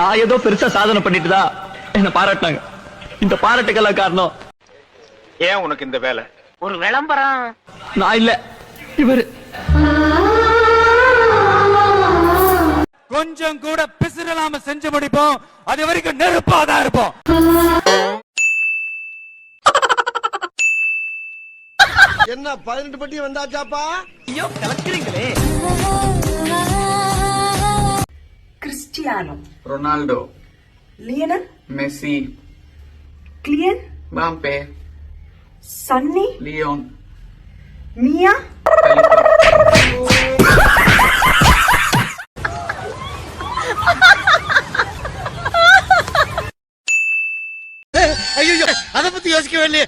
நான் ஏதோ பெருசா சாதனை பண்ணிட்டுதான் என்ன பாராட்டினாங்க. இந்த பாராட்டுக்கெல்லாம் காரணம் ஏன் உனக்கு இந்த வேலை? ஒரு விளம்பரம். நான் இல்ல, இவரு. கொஞ்சம் கூட பிசுறாம செஞ்சு முடிப்போம். அது வரைக்கும் நெருப்பாதான் இருப்போம். என்ன 18 பட்டி வந்தாச்சாப்பா? ஐயோ கலக்குறீங்களே. Cristiano Ronaldo, Lionel Messi, Kylian Mbappe, Sunny Leon, Mia ஐயோ அத பத்தி யோசிக்கவே இல்லையே.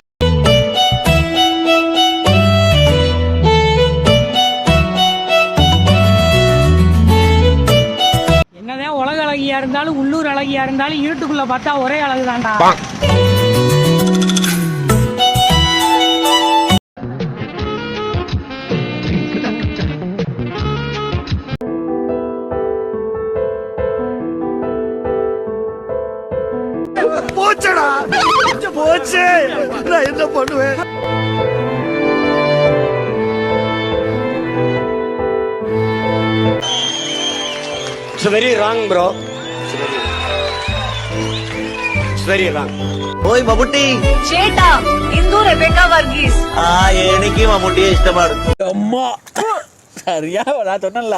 என்னதான் உலக அழகியா இருந்தாலும் உள்ளூர் அழகியா இருந்தாலும் இருட்டுக்குள்ள பார்த்தா ஒரே அழகுதான்டா. போச்சடா போச்சு. நான் என்ன பண்ணுவேன்? It's very wrong, bro. It's very wrong. ഓയ് മമ്മൂട്ടി. ചേട്ടാ ഇന്ദു റെബേക്ക വർഗീസ്. എനിക്ക് മമ്മൂട്ടിയെ ഇഷ്ടമാണ്. அம்மா சரியா நான் சொன்னல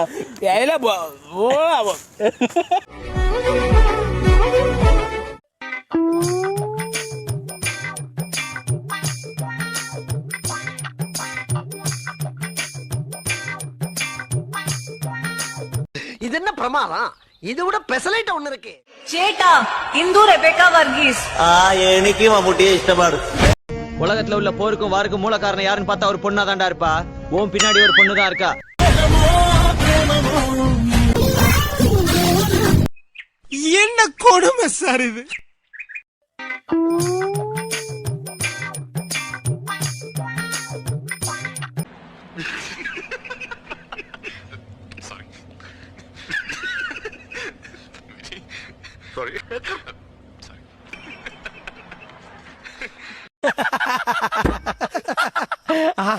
இது என்ன பிரமாதம்? இது விட பெசலைட் ஒண்ணு இருக்கு. ചേട്ടാ ഇന്ദു റെബേക്ക വർഗീസ്. എനിക്ക് മമ്മൂട്ടിയെ ഇഷ്ടമാണ്. உலகத்துல உள்ள போருக்கும் வாருக்கும் மூல காரணம் யாருன்னு பார்த்தா ஒரு பொண்ணா தாண்டா இருப்பா. உன் பின்னாடி ஒரு பொண்ணுதான் இருக்கா. என்ன கொடுமை சார் இது?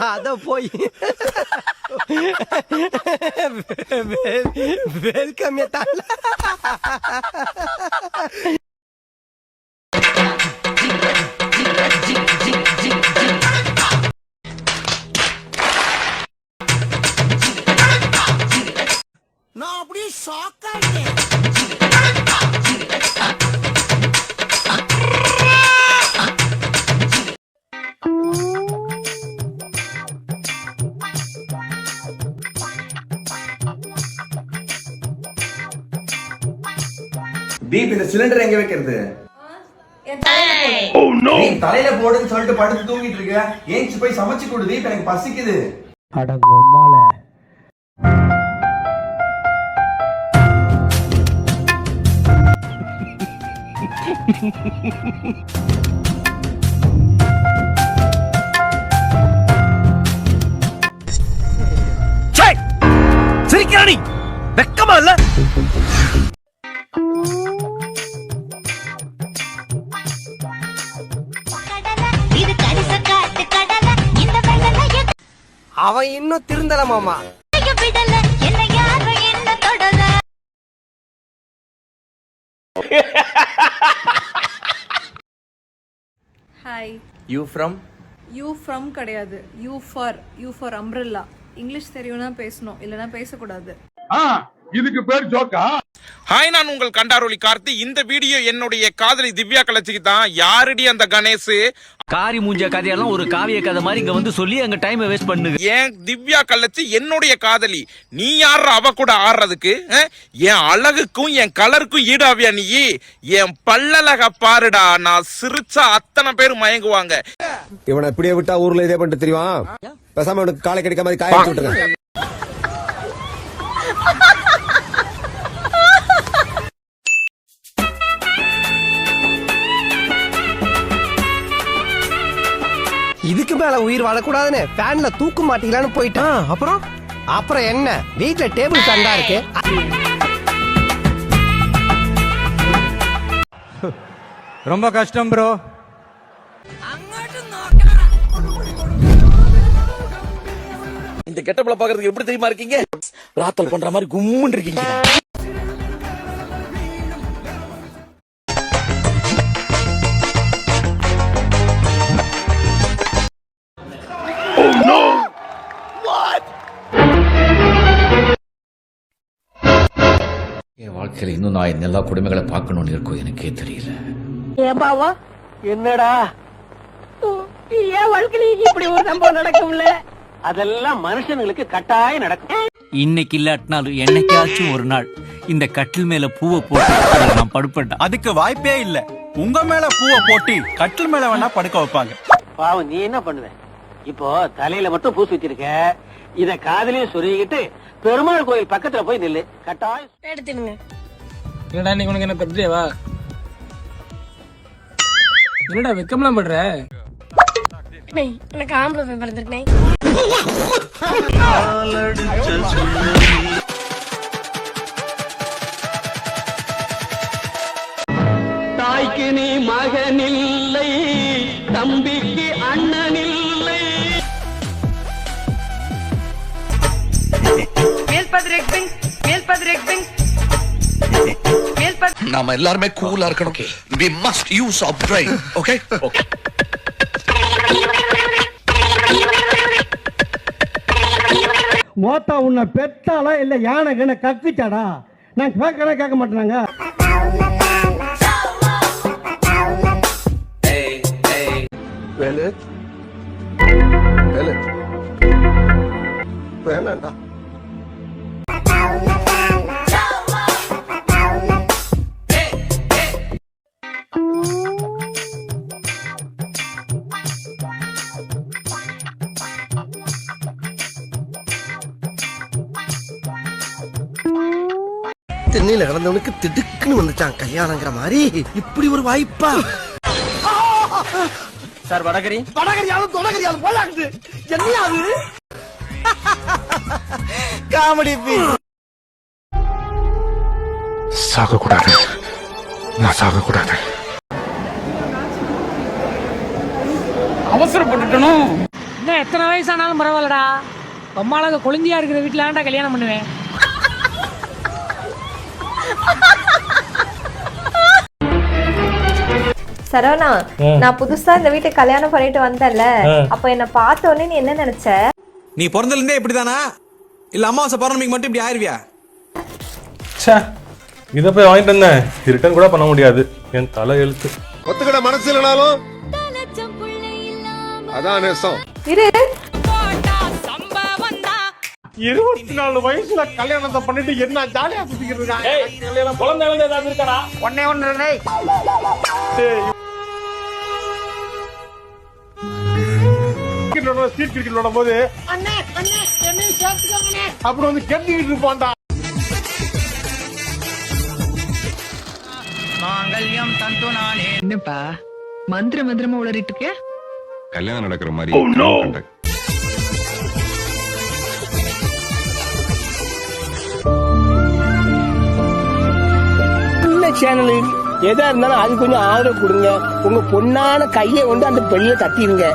அத போய் வெல்கம் ஏத்தால. நான் அப்படியே ஷாக் ஆயிட்டேன். தீப், இந்த சிலிண்டர் எங்க வைக்கிறது? நீ தலையில போடுன்னு சொல்லிட்டு படுத்து தூங்கிட்டு இருக்க. ஏஞ்சி போய் சமைச்சு கொடு தீப், எனக்கு பசிக்குது. அட பொம்மால சிரிக்கிறானி வெக்கமா இல்ல? அவன் இன்னும் திருந்தல மாமா. Hi. You from? You from கிடையாது, யூ ஃபார் அம்ப்ரெல்லா. இங்கிலீஷ் தெரியும்னா பேசணும், இல்லனா பேசக்கூடாது. இதுக்கு பேர் ஜோக்கா? ஹாய், நான் உங்கள் கண்டாரோலி கார்த்தி. இந்த வீடியோ என்னுடைய காதலி திவ்யா கலச்சிக்கு தான். யாரடி அந்த கணேஷ்? காரி மூஞ்ச கதையெல்லாம் ஒரு காவிய கதை மாதிரி இங்க வந்து சொல்லி அங்க டைம் வேஸ்ட் பண்ணுங்க. ஏன் திவ்யா கலச்சி என்னுடைய காதலி, நீ யார அவ கூட ஆடுறதுக்கு? என் அழகுக்கும் என் கலருக்கும் ஈடாவியா நீ? என் பல்லழக பாருடா, நான் சிரிச்சா அத்தனை பேர் மயங்குவாங்க. இவனை இப்படியே விட்டா ஊர்ல இதே பண்ணிட்டு தெரியுமா? பேசாம அவனுக்கு காலை கிடைக்க மாதிரி காய விட்டுருங்க. இதுக்கு மேல உயிர் வாழக்கூடாதுன்னு ஃபேன்ல தூக்க மாட்டீங்களான்னு போயிட்டான். அப்புறம் என்ன, வீட்டுல டேபிள் ஃபேன் தான் இருக்கு. ரொம்ப கஷ்டம் ப்ரோ. இந்த கெட்டப்ல பாக்குறதுக்கு எப்படி தெரியுமா இருக்கீங்க? ராத்தல் பண்ற மாதிரி கும்முன்னு இருக்கீங்க. என் வாழ்க்கையில இன்னும் நான் எல்லா குடும்பங்களை பார்க்கணும்னு இருக்கும் எனக்கே தெரியல. ஏபாவா என்னடா என் வாழ்க்கையில இப்படி ஒரு சம்பவம் நடக்கும்ல? அதெல்லாம் மனுஷங்களுக்கு கட்டாயம் நடக்கும். இன்னைக்கு இல்லாட்டினாலும் என்னைக்காச்சும் ஒரு நாள் இந்த கட்டில் மேல பூவை போட்டு நான் படுப்பேன். அதுக்கு வாய்ப்பே இல்ல. உங்க மேல பூவை போட்டு கட்டில் மேல வேணா படுக்க வைப்பாங்க. பாவம், நீ என்ன பண்ணுவ? இப்போ தலையில மட்டும் பூ சுத்திருக்க, இத காதலையும் சொருகிட்டு பெருமாள் கோயில் பக்கத்துல போய் நில்லு, கட்டாயம் எடுத்துடுங்க. என்னடா நீ உனக்கு என்ன பர்த்டேவா? என்னடா வெக்கம்லாம் பண்ற? எனக்கு ஆம்பளை பிறந்திருக்கேன். தாய்க்கு நீ மகனில்லை, தம்பிக்கு அண்ணனில்லை. நாம எல்லாருமே கூலா இருக்கணும். We must use our brain. Okay? Okay. Motha உன்னை பெத்தாளா இல்ல யானை கண்ண கக்குச்சாடா? நான் கேட்க மாட்டேனாங்க. வேலு வேலு வேணாண்டா. தென்னையில கிடந்தவனுக்கு திடுக்குன்னு வந்துச்சான் கல்யாணங்கிற மாதிரி. இப்படி ஒரு வாய்ப்பா? சார் வடகரி வடகரியாலும் தொடகரியாலும் போலாக்குது. என்னையாது காமெடி பீஸ்? சாகக்கூடாது, நான் சாகக்கூடாது. அவசரப்பட்டுட்டனும். இன்னும் எத்தனை வயசானாலும் பரவாயில்லடா, அம்மாளாக குழந்தையா இருக்கிற வீட்டுல ஆண்டா கல்யாணம் பண்ணுவேன். சரவணா, நான் புதுசா இந்த வீட்டுக்கு கல்யாணம் பண்ணிட்டு வந்தேன்ல, அப்ப என்ன பார்த்த உடனே நீ என்ன நினைச்ச? நீ பிறந்ததுல இருந்தே இப்படிதானா? இல்ல அமாவாசை பௌர்ணமிக்கு மட்டும் இப்படி ஆயிருவியா? இத போய் வாங்கிட்டு வந்தேன், ரிட்டர்ன் கூட பண்ண முடியாது, என் தலை எழுத்து. ஒத்துக்கிட மனசு இல்லைனாலும் அதான் நேசம். இரு, 24 வயசுல கல்யாணத்தை பண்ணிட்டு என்ன ஜாலியா சுத்திக்கிட்டு இருக்கான். குழந்தை ஏதாவது இருக்காடா? ஒன்னே ஒன்னு ஸ்ட்ரீட் கிரிக்கெட் விளையாடும் போது அப்புறம் வந்து கெட்டிக்கிட்டு இருப்பான்டா. என்னப்பா மந்திரமா உளறிட்டு இருக்க? கல்யாணம் நடக்கிற மாதிரி சேனல் எதா இருந்தாலும் அது கொஞ்சம் ஆதரவு கொடுங்க. உங்க பொண்ணான கையை கொண்டு அந்த பெண்ணியை தட்டிடுங்க.